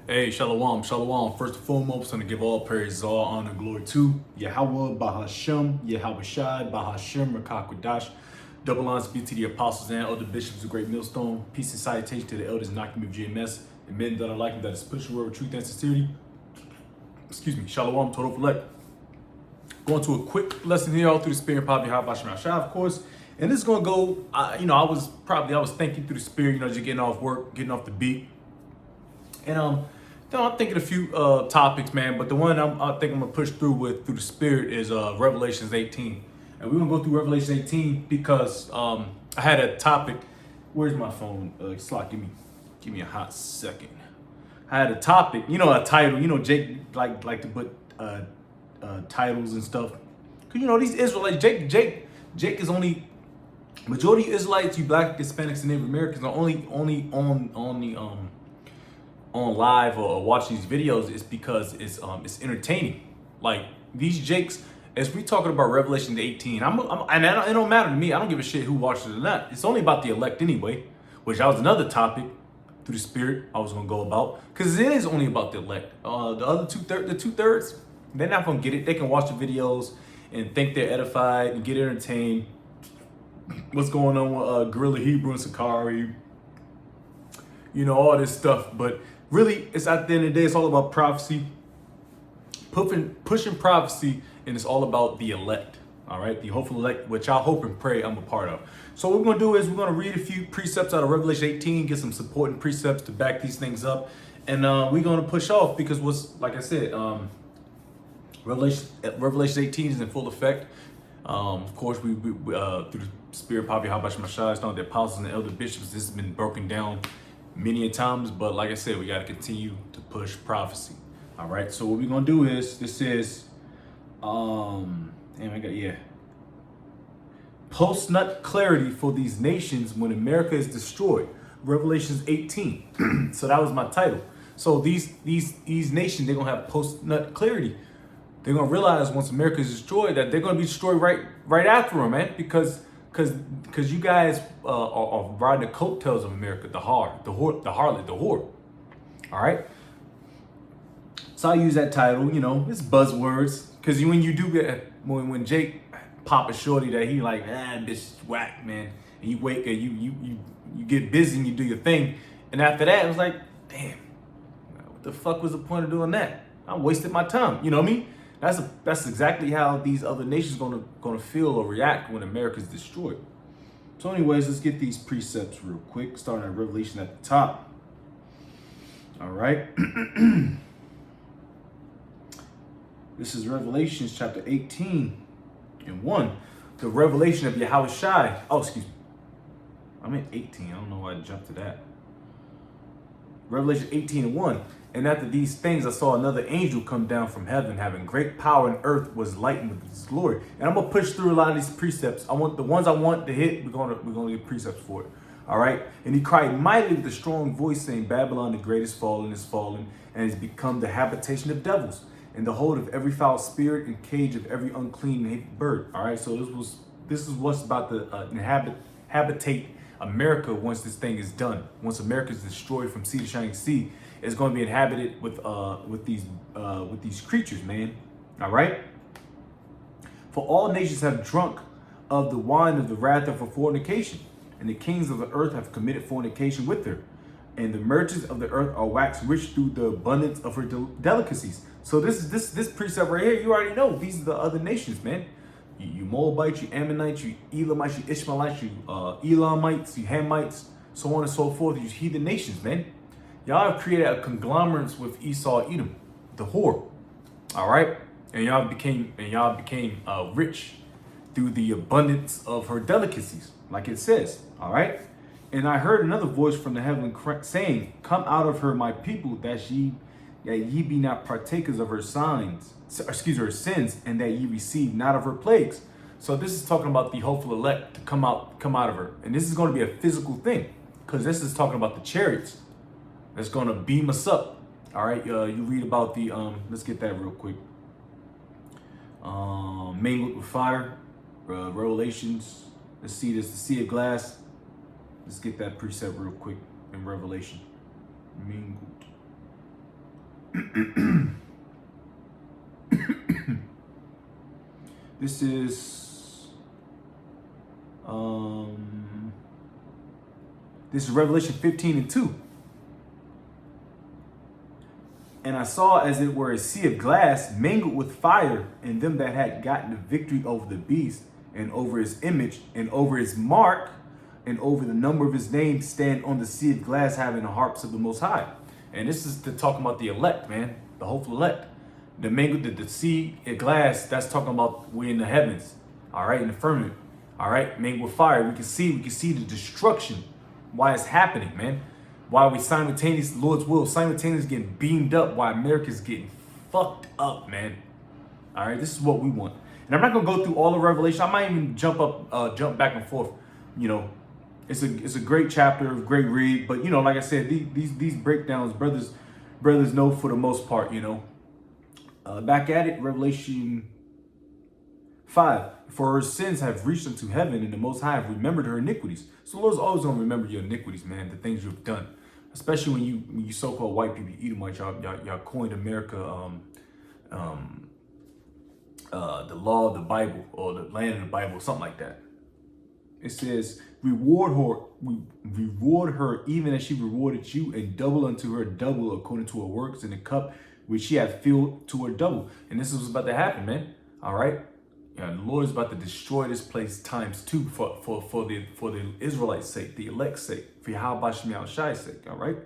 Hey, Shalom, Shalom. First and foremost, I'm going to give all praise, all honor, and glory to Yahweh, Bahashem, Yahweh Shai, Bahashem, Rakakwadash. Double honors be to the apostles and elder bishops of Great Millstone. Peace and salutation to the elders and Nakim of GMS, and men that are like me, that is pushing word of truth and sincerity. Excuse me, Shalom, total elect. Going to a quick lesson here all through the spirit, probably how Bahashem Shai, of course. And this is going to go, I was thinking through the spirit, just getting off work, getting off the beat. And I'm thinking a few topics, man. But the one I think I'm gonna push through the spirit is Revelations 18, and we're gonna go through Revelation 18 because I had a topic. Where's my phone? Slot, give me a hot second. I had a topic, a title. Jake like to put titles and stuff. Cause these Israelites, Jake is only majority of Israelites, you Black, Hispanics, and Native Americans are only on live or watch these videos is because it's entertaining. Like these Jakes, as we talking about Revelation 18, it don't matter to me. I don't give a shit who watches it or not. It's only about the elect anyway, which that was another topic through the spirit I was gonna go about, because it is only about the elect. The other two-thirds, they're not gonna get it. They can watch the videos and think they're edified and get entertained. What's going on with Gorilla Hebrew and Sakari, all this stuff, but really, it's at the end of the day, it's all about prophecy, pushing prophecy, and it's all about the elect, all right? The hopeful elect, which I hope and pray I'm a part of. So what we're going to do is we're going to read a few precepts out of Revelation 18, get some supporting precepts to back these things up, and we're going to push off because like I said, Revelation 18 is in full effect. Of course, we through the spirit, Papi Habash Mashai, the apostles and the elder bishops, this has been broken down many a times, but like I said, we got to continue to push prophecy. All right, so what we're gonna do is post-nut clarity for these nations when America is destroyed. Revelations 18. So that was my title. So these nations, they're gonna have post-nut clarity. They're gonna realize once America is destroyed that they're gonna be destroyed right after them, man, because you guys are riding the coattails of America, the harlot, the whore. All right. So I use that title, it's buzzwords, because when you do get when Jake pop a shorty that he like, bitch whack, man, and you wake and you get busy and you do your thing, and after that it was like, damn, what the fuck was the point of doing that? I wasted my time. You know what I mean? That's exactly how these other nations gonna feel or react when America is destroyed. So anyways, let's get these precepts real quick, starting at Revelation at the top. All right. This is Revelation chapter 18 and 1. The revelation of Yahweh Shai. Oh, excuse me. I'm in 18. I don't know why I jumped to that. Revelation 18 and 1. And after these things, I saw another angel come down from heaven, having great power, and earth was lightened with his glory. And I'm gonna push through a lot of these precepts. I want the ones I want to hit. We're gonna get precepts for it. All right. And he cried mightily with a strong voice, saying, Babylon the great is fallen, and has become the habitation of devils, and the hold of every foul spirit, and cage of every unclean and hateful bird. All right. So this is what's about to habitate America once this thing is done. Once America is destroyed from sea to shining sea, it's going to be inhabited with these creatures, man. All right. For all nations have drunk of the wine of the wrath of her fornication, and the kings of the earth have committed fornication with her, and the merchants of the earth are waxed rich through the abundance of her delicacies. So this precept right here, you already know these are the other nations, man. You Moabites, you Ammonites, you Elamites, you Ishmaelites, you Elamites, you Hamites, so on and so forth. You heathen nations, man. Y'all have created a conglomerate with Esau, Edom, the whore. All right, and y'all became rich through the abundance of her delicacies, like it says. All right, and I heard another voice from the heaven saying, "Come out of her, my people, that ye be not partakers of her her sins, and that ye receive not of her plagues." So this is talking about the hopeful elect to come out of her, and this is going to be a physical thing, because this is talking about the chariots that's going to beam us up. All right, you read about the let's get that real quick. Mingled with fire, Revelations. Let's see this, the sea of glass. Let's get that precept real quick in Revelation. Mingled This is Revelation 15:2. And I saw as it were a sea of glass mingled with fire, and them that had gotten the victory over the beast, and over his image, and over his mark, and over the number of his name, stand on the sea of glass, having the harps of the Most High. And this is talking about the elect, man, the hopeful elect. The mingled, the sea of glass, that's talking about we're in the heavens, all right, in the firmament, all right, mingled with fire. We can see the destruction, why it's happening, man. Why we simultaneously, Lord's will, simultaneously getting beamed up, why America's getting fucked up, man. All right, this is what we want. And I'm not gonna go through all of Revelation. I might even jump back and forth. You know, it's a great chapter, great read. But you know, like I said, these breakdowns, brothers know for the most part. You know, back at it, Revelation 5. For her sins have reached unto heaven, and the Most High have remembered her iniquities. So the Lord's always gonna remember your iniquities, man, the things you've done. Especially when you so-called white people, Edomites, y'all coined America the law of the Bible, or the land of the Bible, something like that. It says, reward her even as she rewarded you, and double unto her double according to her works, in the cup which she hath filled to her double. And this is what's about to happen, man. All right. Yeah, the Lord is about to destroy this place times 2 for the Israelites' sake, the elect's sake, for Yahweh Shem Shai's sake. All right.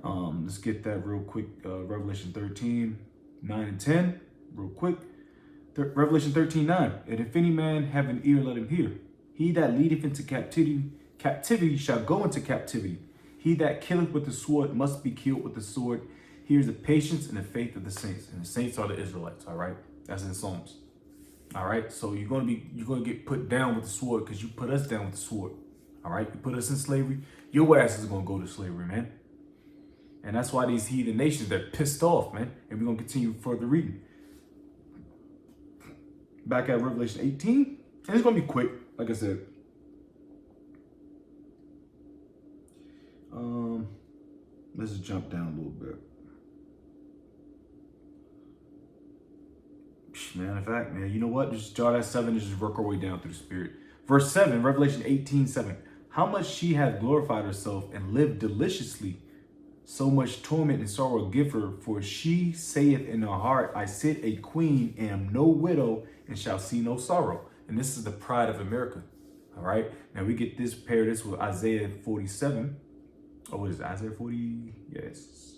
Let's get that real quick. Revelation 13:9-10, real quick. Revelation 13:9. And if any man have an ear, let him hear. He that leadeth into captivity shall go into captivity. He that killeth with the sword must be killed with the sword. Here's the patience and the faith of the saints. And the saints are the Israelites. All right. That's in Psalms. All right, so you're gonna get put down with the sword because you put us down with the sword. All right, you put us in slavery, your ass is gonna go to slavery, man. And that's why these heathen nations, they're pissed off, man. And we're gonna continue further reading. Back at Revelation 18, and it's gonna be quick, like I said. Let's just jump down a little bit. Man, in fact, man, you know what? Just start at 7 and just work our way down through the spirit. Verse 7, Revelation 18:7. How much she hath glorified herself and lived deliciously, so much torment and sorrow give her, for she saith in her heart, I sit a queen, and am no widow, and shall see no sorrow. And this is the pride of America. All right. Now we get this, pair this with Isaiah 47. Oh, what is it? Isaiah 40? Yes.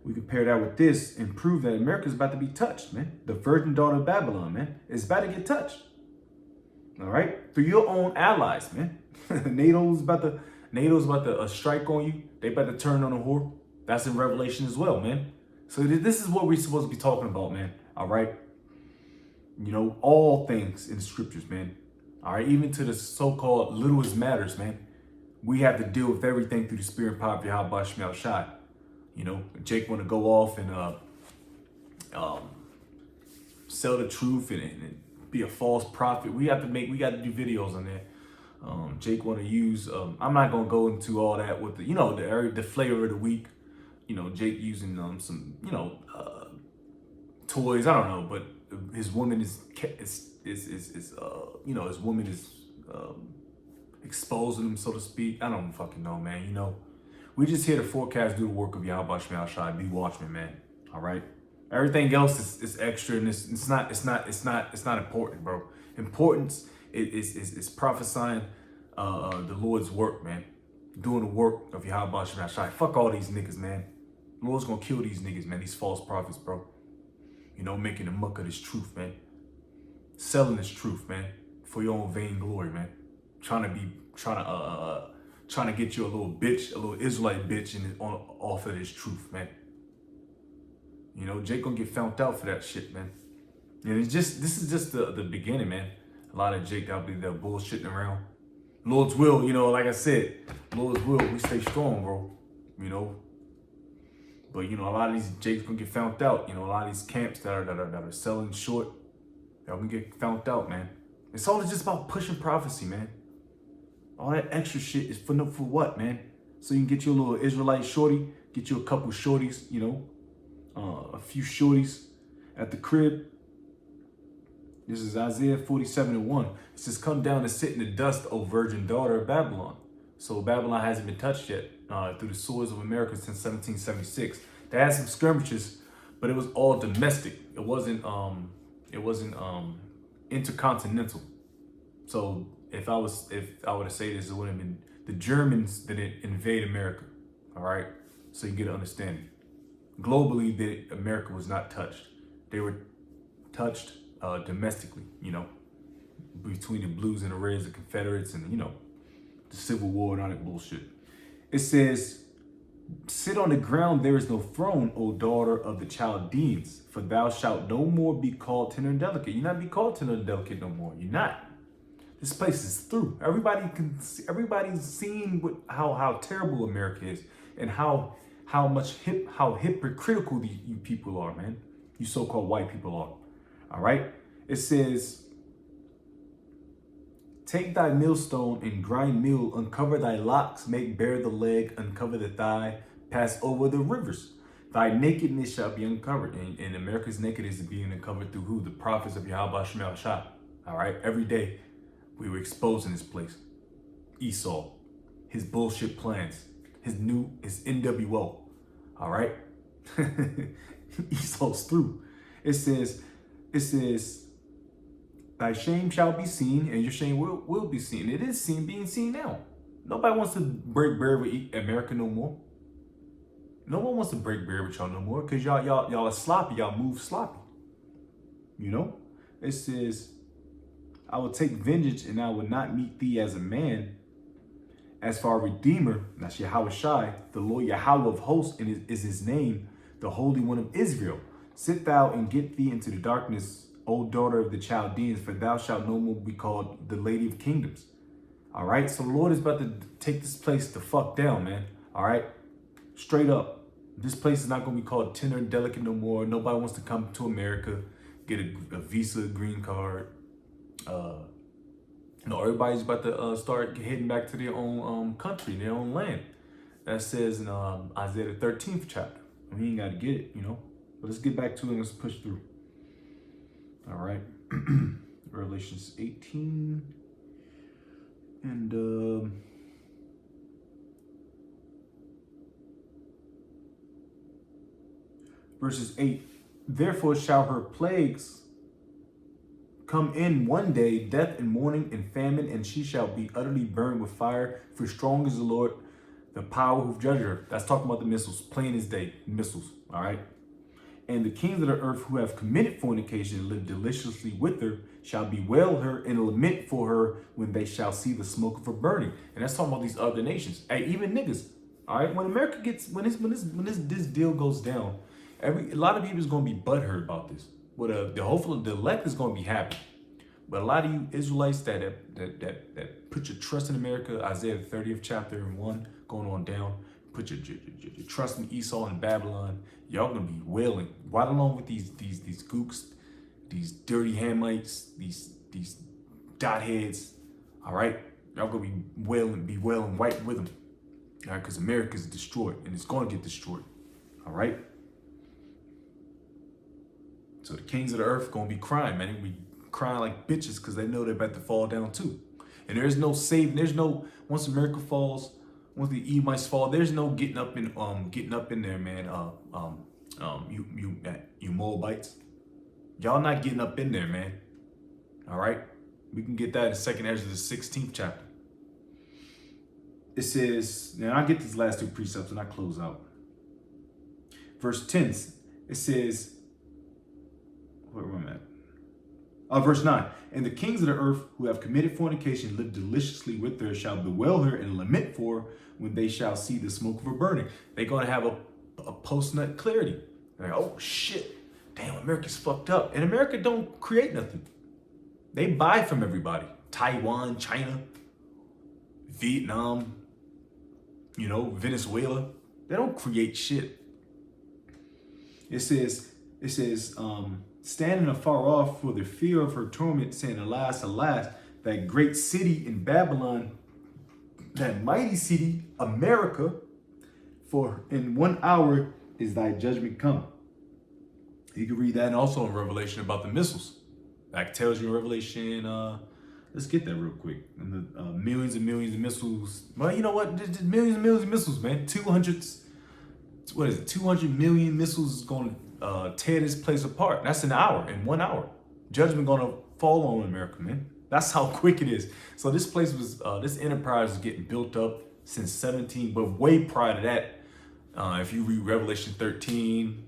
We compare that with this and prove that America's about to be touched, man. The virgin daughter of Babylon, man, is about to get touched. All right, through your own allies, man. NATO's about to strike on you. They about to turn on a whore. That's in Revelation as well, man. So this is what we're supposed to be talking about, man. All right, you know, all things in the scriptures, man. All right, even to the so-called littlest matters, man. We have to deal with everything through the spirit and power of Yahweh Shem Shai. You know, Jake want to go off and sell the truth and be a false prophet. We got to do videos on that. Jake want to use. I'm not gonna go into all that with the flavor of the week. You know, Jake using some toys. I don't know, but his woman is his woman is exposing him, so to speak. I don't fucking know, man. You know. We just here to forecast, do the work of Yahweh Shem Shai, be watchmen, man. All right. Everything else is extra, and it's not important, bro. Importance is prophesying the Lord's work, man. Doing the work of Yahweh Shem Shai. Fuck all these niggas, man. The Lord's gonna kill these niggas, man. These false prophets, bro. You know, making a muck of this truth, man. Selling this truth, man, for your own vain glory, man. Trying to get you a little bitch, a little Israelite bitch, and off of this truth, man. You know, Jake gonna get found out for that shit, man. And this is just the beginning, man. A lot of Jake, I believe, they're bullshitting around. Lord's will, you know, like I said, Lord's will, we stay strong, bro. You know. But you know, a lot of these Jake's gonna get found out. You know, a lot of these camps that are selling short, they're gonna get found out, man. It's all just about pushing prophecy, man. All that extra shit is for what, man? So you can get you a little Israelite shorty, get you a couple shorties, you know, a few shorties at the crib. This is Isaiah 47:1. It says, "Come down and sit in the dust, O virgin daughter of Babylon." So Babylon hasn't been touched yet through the swords of America since 1776. They had some skirmishes, but it was all domestic. It wasn't intercontinental. So if I were to say this, it would have been the Germans that invade America. All right, so you get an understanding. Globally, America was not touched. They were touched domestically, between the blues and the reds, the Confederates, and the Civil War and all that bullshit. It says, "Sit on the ground, there is no throne, O daughter of the Chaldeans, for thou shalt no more be called tender and delicate." You're not be called tender and delicate no more. You're not. This place is through. Everybody's seen how terrible America is, and how hypocritical you people are, man. You so-called white people are. All right. It says, "Take thy millstone and grind meal, uncover thy locks, make bare the leg, uncover the thigh, pass over the rivers. Thy nakedness shall be uncovered." And America's nakedness is being uncovered through who? The prophets of Yahweh Shemel Shah. All right. Every day we were exposing this place. Esau, his bullshit plans, his NWO. All right. Esau's through. It says, "Thy shame shall be seen, and your shame will be seen." It is being seen now. Nobody wants to break bread with America no more. No one wants to break bread with y'all no more, because y'all are sloppy. Y'all move sloppy. It says, "I will take vengeance, and I will not meet thee as a man. As for our Redeemer," that's Yahweh Shai, "the Lord Yahweh of hosts is his name, the Holy One of Israel. Sit thou and get thee into the darkness, O daughter of the Chaldeans, for thou shalt no more be called the Lady of Kingdoms." All right. So the Lord is about to take this place the fuck down, man. All right. Straight up. This place is not going to be called tender and delicate no more. Nobody wants to come to America, get a visa, green card. Everybody's about to start heading back to their own country, their own land. That says in Isaiah the 13th chapter. We ain't got to get it, But let's get back to it and let's push through. All right. Revelations 18 and verses 8. "Therefore shall her plagues come in one day, death and mourning and famine, and she shall be utterly burned with fire, for strong is the Lord, the power who judged her." That's talking about the missiles, plain as day, missiles, all right? "And the kings of the earth who have committed fornication and lived deliciously with her shall bewail her and lament for her when they shall see the smoke of her burning." And that's talking about these other nations. Hey, even niggas, all right? When America gets, when this deal goes down, a lot of people is going to be butthurt about this. Hopefully the elect is going to be happy. But a lot of you Israelites that put your trust in America, Isaiah the 30th chapter and 1, going on down, put your trust in Esau and Babylon, y'all gonna be wailing right along with these gooks, these dirty Hamites, these dot heads. All right, y'all gonna be wailing right with them. All right, because America's destroyed and it's gonna get destroyed. All right. So the kings of the earth gonna be crying, man. They be crying like bitches because they know they're about to fall down too. And there's no saving. There's no, once America falls, once the Edomites fall, there's no getting up in there, man. You Moabites, y'all not getting up in there, man. All right, we can get that in 2nd Ezra the 16th chapter. It says, now I get these last two precepts and I close out. Verse 10, it says, where am I at? Verse 9, "And the kings of the earth who have committed fornication, lived deliciously with her, shall bewail her and lament for her when they shall see the smoke of her burning." They're going to have a post-nut clarity. They're like, oh shit, damn, America's fucked up. And America don't create nothing. They buy from everybody. Taiwan, China, Vietnam, Venezuela. They don't create shit. It says, "Standing afar off for the fear of her torment, saying, Alas, alas, that great city in Babylon, that mighty city, America, for in 1 hour is thy judgment come." You can read that and also in Revelation about the missiles. That tells you in Revelation, let's get that real quick. And the millions and millions of missiles. Well, you know what? Just millions and millions of missiles, man. 200 million missiles is going to tear this place apart. That's an hour, in 1 hour. Judgment going to fall on America, man. That's how quick it is. So this place was, this enterprise is getting built up since 17, but way prior to that, if you read Revelation 13,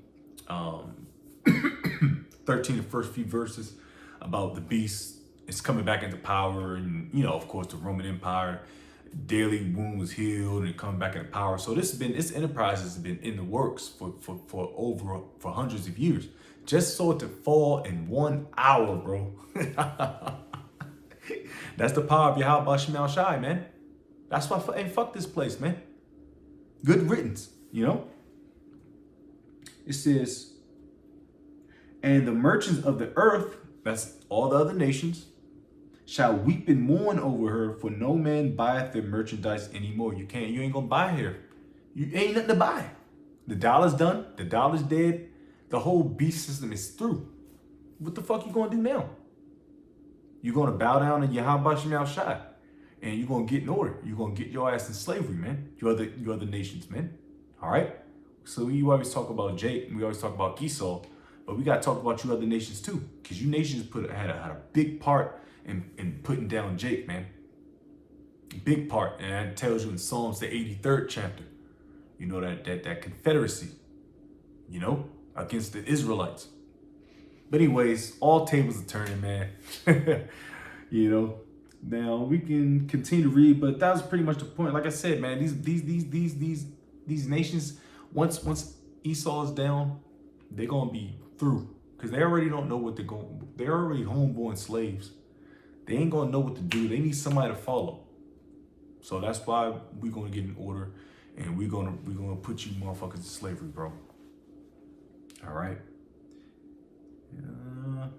13, the first few verses about the beast, it's coming back into power, and you know, of course, the Roman Empire, daily wound was healed and coming back into power. So this enterprise has been in the works for hundreds of years, just so it to fall in 1 hour, bro. That's the power of Yahweh Shemel Shai, man. That's why, and fuck this place, man. Good riddance, you know? It says, and the merchants of the earth, that's all the other nations, shall weep and mourn over her, for no man buyeth their merchandise anymore. You ain't gonna buy here. You ain't nothing to buy. The dollar's done, the dollar's dead, the whole beast system is through. What the fuck you gonna do now? You're gonna bow down in Yahweh Shemel Shai, and you're gonna get in order. You're gonna get your ass in slavery, man. You other nations, man. All right? So you always talk about Jake, we always talk about Esau, but we gotta talk about you other nations too, because you nations had a big part in putting down Jake, man. Big part, and it tells you in Psalms the 83rd chapter. You know that confederacy, you know, against the Israelites. But anyways, all tables are turning, man. You know. Now we can continue to read, but that was pretty much the point. Like I said, man, these nations, once Esau is down, they're gonna be through, because they already don't know what they're going. They're already homeborn slaves. They ain't gonna know what to do. They need somebody to follow. So that's why we're gonna get in order, and we're gonna put you motherfuckers in slavery, bro. All right.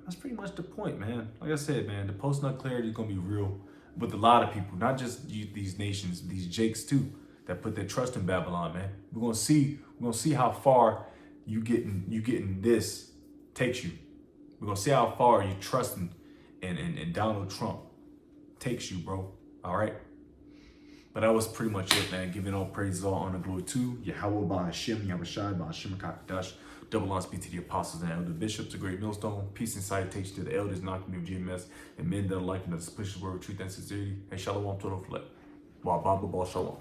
That's pretty much the point, man. Like I said, man, the post-nut clarity is gonna be real with a lot of people, not just these nations, these Jakes too, that put their trust in Babylon, man. We're gonna see how far you getting this takes you. We're gonna see how far you trusting and Donald Trump takes you, bro. All right. But that was pretty much it, man. Giving all praises, all honor, glory to Yahweh by Hashem, Yahweh Shai by Hashem Kakadash. Double honors be to the apostles and elder bishops, a great millstone. Peace and salutation to the elders, not community of GMS, and men that are liking the suspicious word, truth, and sincerity. Hey, shalom, total flip. Shalom.